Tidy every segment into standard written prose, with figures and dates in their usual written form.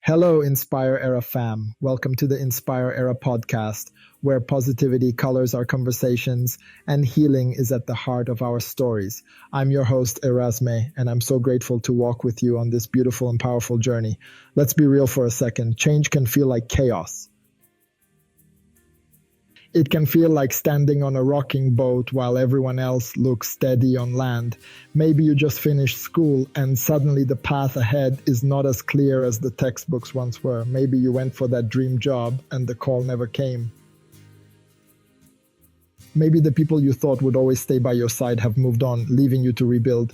Hello, Inspire Era fam. Welcome to the Inspire Era podcast, where positivity colors our conversations and healing is at the heart of our stories. I'm your host, Erasme, and I'm so grateful to walk with you on this beautiful and powerful journey. Let's be real for a second. Change can feel like chaos. It can feel like standing on a rocking boat while everyone else looks steady on land. Maybe you just finished school and suddenly the path ahead is not as clear as the textbooks once were. Maybe you went for that dream job and the call never came. Maybe the people you thought would always stay by your side have moved on, leaving you to rebuild.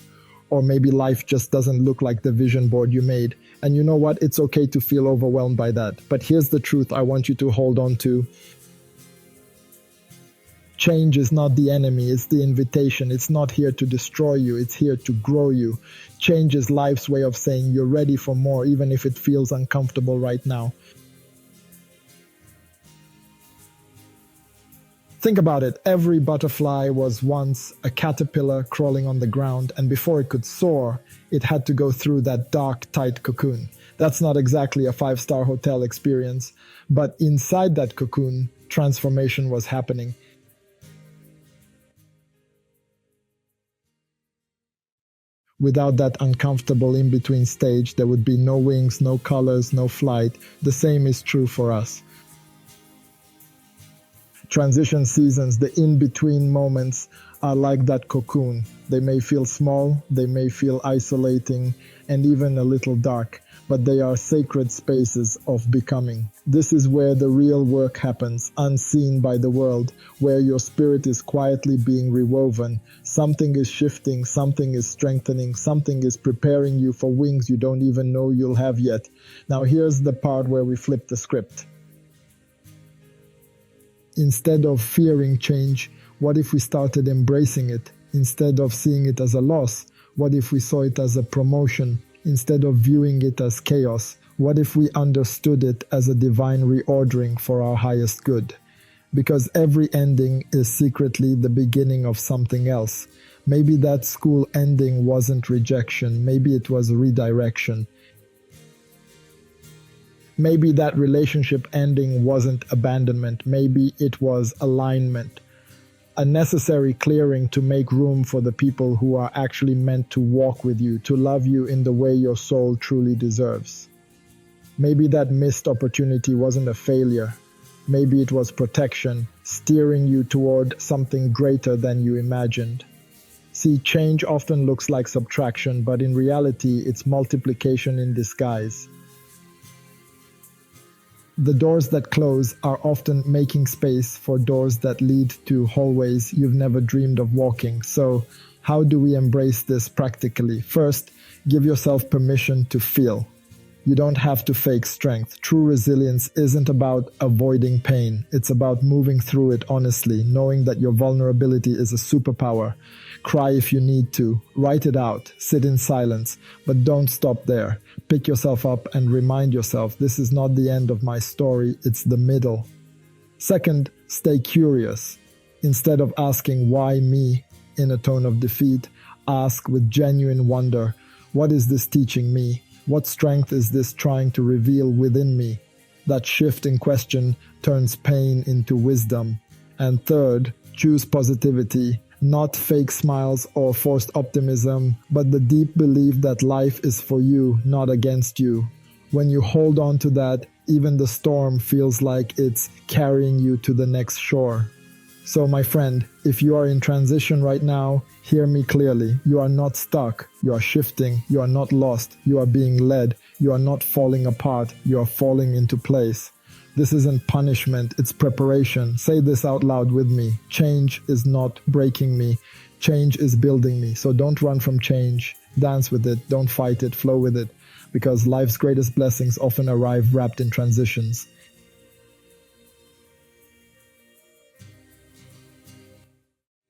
Or maybe life just doesn't look like the vision board you made. And you know what? It's okay to feel overwhelmed by that. But here's the truth I want you to hold on to. Change is not the enemy, it's the invitation. It's not here to destroy you, it's here to grow you. Change is life's way of saying you're ready for more, even if it feels uncomfortable right now. Think about it. Every butterfly was once a caterpillar crawling on the ground, and before it could soar, it had to go through that dark, tight cocoon. That's not exactly a 5-star hotel experience, but inside that cocoon, transformation was happening. Without that uncomfortable in-between stage, there would be no wings, no colors, no flight. The same is true for us. Transition seasons, the in-between moments, are like that cocoon. They may feel small, they may feel isolating, and even a little dark, but they are sacred spaces of becoming. This is where the real work happens, unseen by the world, where your spirit is quietly being rewoven. Something is shifting, something is strengthening, something is preparing you for wings you don't even know you'll have yet. Now here's the part where we flip the script. Instead of fearing change, what if we started embracing it? Instead of seeing it as a loss, what if we saw it as a promotion? Instead of viewing it as chaos, what if we understood it as a divine reordering for our highest good? Because every ending is secretly the beginning of something else. Maybe that school ending wasn't rejection, maybe it was redirection. Maybe that relationship ending wasn't abandonment, maybe it was alignment. A necessary clearing to make room for the people who are actually meant to walk with you, to love you in the way your soul truly deserves. Maybe that missed opportunity wasn't a failure. Maybe it was protection, steering you toward something greater than you imagined. See, change often looks like subtraction, but in reality, it's multiplication in disguise. The doors that close are often making space for doors that lead to hallways you've never dreamed of walking. So, how do we embrace this practically? First, give yourself permission to feel. You don't have to fake strength. True resilience isn't about avoiding pain. It's about moving through it honestly, knowing that your vulnerability is a superpower. Cry if you need to. Write it out. Sit in silence. But don't stop there. Pick yourself up and remind yourself this is not the end of my story, it's the middle. Second, stay curious. Instead of asking why me in a tone of defeat, ask with genuine wonder, what is this teaching me? What strength is this trying to reveal within me? That shift in question turns pain into wisdom. And third, choose positivity. Not fake smiles or forced optimism, but the deep belief that life is for you, not against you. When you hold on to that, even the storm feels like it's carrying you to the next shore. So my friend, if you are in transition right now, hear me clearly. You are not stuck. You are shifting. You are not lost. You are being led. You are not falling apart. You are falling into place. This isn't punishment, it's preparation. Say this out loud with me. Change is not breaking me. Change is building me. So don't run from change. Dance with it. Don't fight it. Flow with it. Because life's greatest blessings often arrive wrapped in transitions.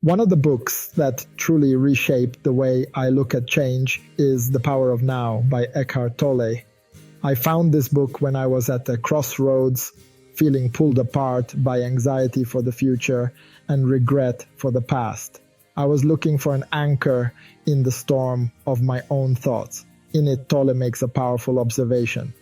One of the books that truly reshaped the way I look at change is The Power of Now by Eckhart Tolle. I found this book when I was at the crossroads, feeling pulled apart by anxiety for the future and regret for the past. I was looking for an anchor in the storm of my own thoughts. In it, Tolle makes a powerful observation.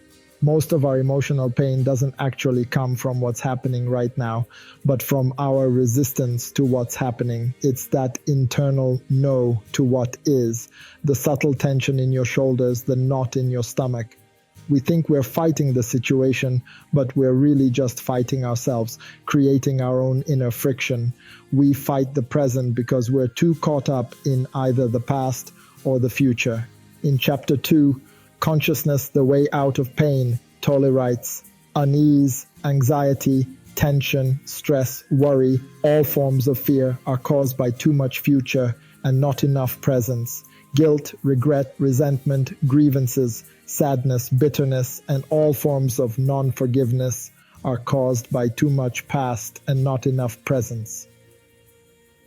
Most of our emotional pain doesn't actually come from what's happening right now, but from our resistance to what's happening. It's that internal no to what is, the subtle tension in your shoulders, the knot in your stomach. We think we're fighting the situation, but we're really just fighting ourselves, creating our own inner friction. We fight the present because we're too caught up in either the past or the future. In chapter 2, Consciousness, the Way Out of Pain, Tolle writes, unease, anxiety, tension, stress, worry, all forms of fear are caused by too much future and not enough presence. Guilt, regret, resentment, grievances, sadness, bitterness, and all forms of non-forgiveness are caused by too much past and not enough presence.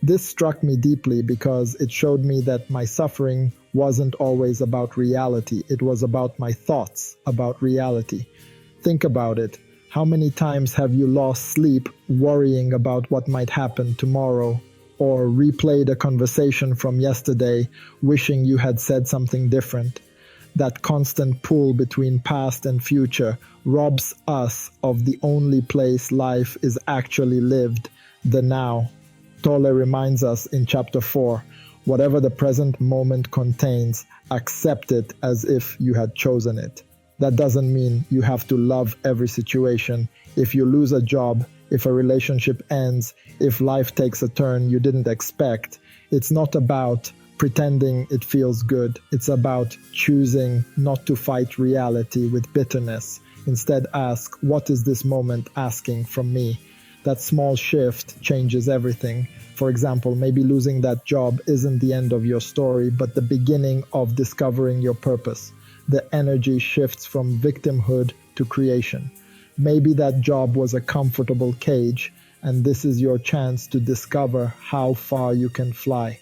This struck me deeply because it showed me that my suffering wasn't always about reality. It was about my thoughts about reality. Think about it. How many times have you lost sleep worrying about what might happen tomorrow, or replayed a conversation from yesterday wishing you had said something different? That constant pull between past and future robs us of the only place life is actually lived, the now. Tolle reminds us in chapter 4, whatever the present moment contains, accept it as if you had chosen it. That doesn't mean you have to love every situation. If you lose a job, if a relationship ends, if life takes a turn you didn't expect, it's not about pretending it feels good. It's about choosing not to fight reality with bitterness. Instead, ask, what is this moment asking from me? That small shift changes everything. For example, maybe losing that job isn't the end of your story, but the beginning of discovering your purpose. The energy shifts from victimhood to creation. Maybe that job was a comfortable cage, and this is your chance to discover how far you can fly.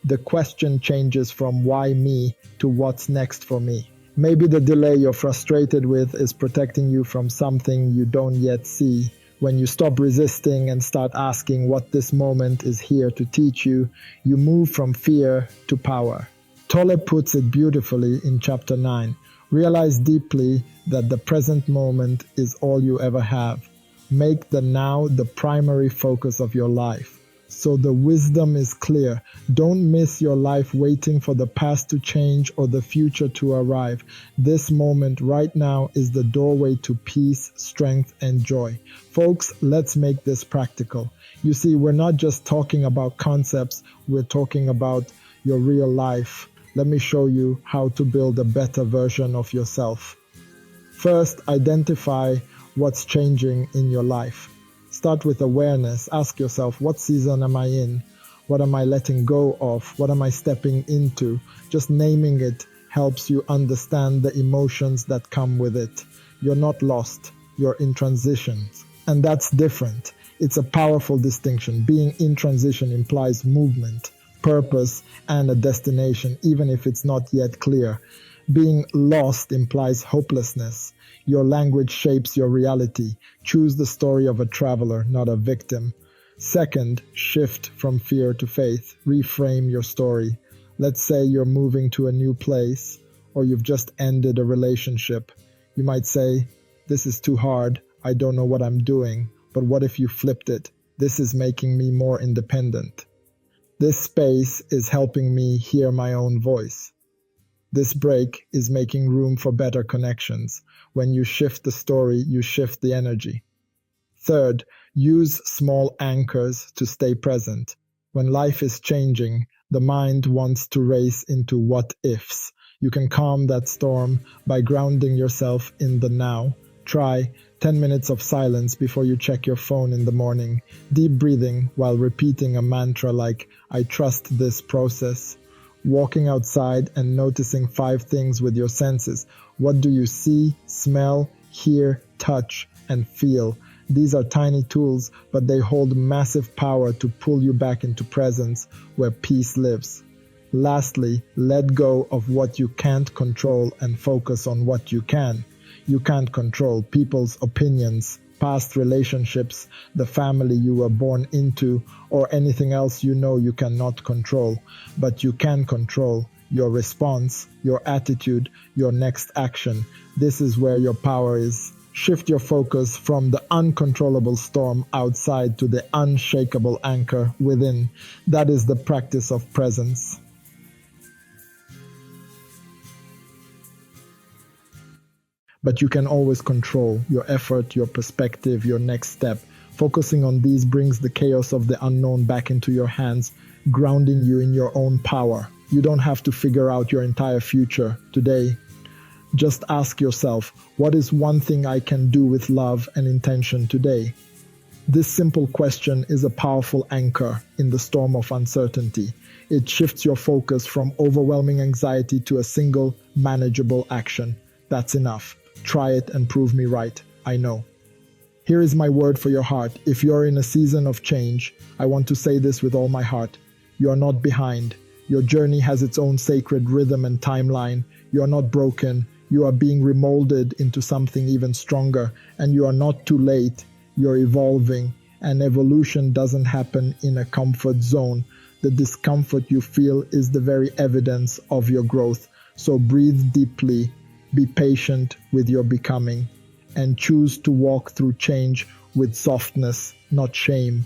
The question changes from why me to what's next for me. Maybe the delay you're frustrated with is protecting you from something you don't yet see. When you stop resisting and start asking what this moment is here to teach you, you move from fear to power. Tolle puts it beautifully in chapter 9. Realize deeply that the present moment is all you ever have. Make the now the primary focus of your life. So the wisdom is clear. Don't miss your life waiting for the past to change or the future to arrive. This moment right now is the doorway to peace, strength, and joy. Folks, let's make this practical. You see, we're not just talking about concepts, we're talking about your real life. Let me show you how to build a better version of yourself. First, identify what's changing in your life. Start with awareness. Ask yourself, what season am I in? What am I letting go of? What am I stepping into? Just naming it helps you understand the emotions that come with it. You're not lost. You're in transition. And that's different. It's a powerful distinction. Being in transition implies movement, purpose, and a destination, even if it's not yet clear. Being lost implies hopelessness. Your language shapes your reality. Choose the story of a traveler, not a victim. Second, shift from fear to faith. Reframe your story. Let's say you're moving to a new place, or you've just ended a relationship. You might say, this is too hard. I don't know what I'm doing. But what if you flipped it? This is making me more independent. This space is helping me hear my own voice. This break is making room for better connections. When you shift the story, you shift the energy. Third, use small anchors to stay present. When life is changing, the mind wants to race into what ifs. You can calm that storm by grounding yourself in the now. Try 10 minutes of silence before you check your phone in the morning. Deep breathing while repeating a mantra like, I trust this process. Walking outside and noticing 5 things with your senses. What do you see, smell, hear, touch, and feel? These are tiny tools, but they hold massive power to pull you back into presence where peace lives. Lastly, let go of what you can't control and focus on what you can. You can't control people's opinions, past relationships, the family you were born into, or anything else you know you cannot control. But you can control your response, your attitude, your next action. This is where your power is. Shift your focus from the uncontrollable storm outside to the unshakable anchor within. That is the practice of presence. But you can always control your effort, your perspective, your next step. Focusing on these brings the chaos of the unknown back into your hands, grounding you in your own power. You don't have to figure out your entire future today. Just ask yourself, what is one thing I can do with love and intention today? This simple question is a powerful anchor in the storm of uncertainty. It shifts your focus from overwhelming anxiety to a single, manageable action. That's enough. Try it and prove me right. I know. Here is my word for your heart. If you're in a season of change, I want to say this with all my heart. You are not behind. Your journey has its own sacred rhythm and timeline. You are not broken. You are being remolded into something even stronger, and you are not too late. You're evolving, and evolution doesn't happen in a comfort zone. The discomfort you feel is the very evidence of your growth. So breathe deeply, be patient with your becoming, and choose to walk through change with softness, not shame.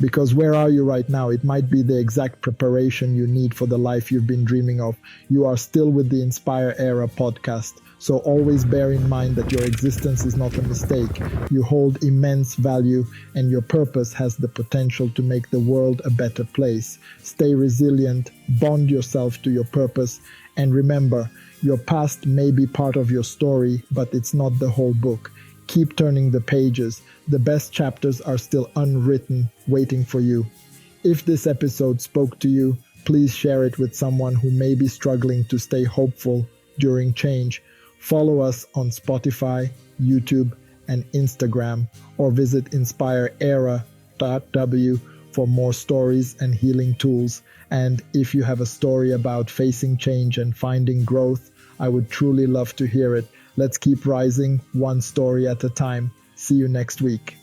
Because where are you right now? It might be the exact preparation you need for the life you've been dreaming of. You are still with the Inspire Era podcast, so always bear in mind that your existence is not a mistake. You hold immense value, and your purpose has the potential to make the world a better place. Stay resilient, bond yourself to your purpose, and remember, your past may be part of your story, but it's not the whole book. Keep turning the pages. The best chapters are still unwritten, waiting for you. If this episode spoke to you, please share it with someone who may be struggling to stay hopeful during change. Follow us on Spotify, YouTube, and Instagram, or visit inspireera.w for more stories and healing tools. And if you have a story about facing change and finding growth, I would truly love to hear it. Let's keep rising one story at a time. See you next week.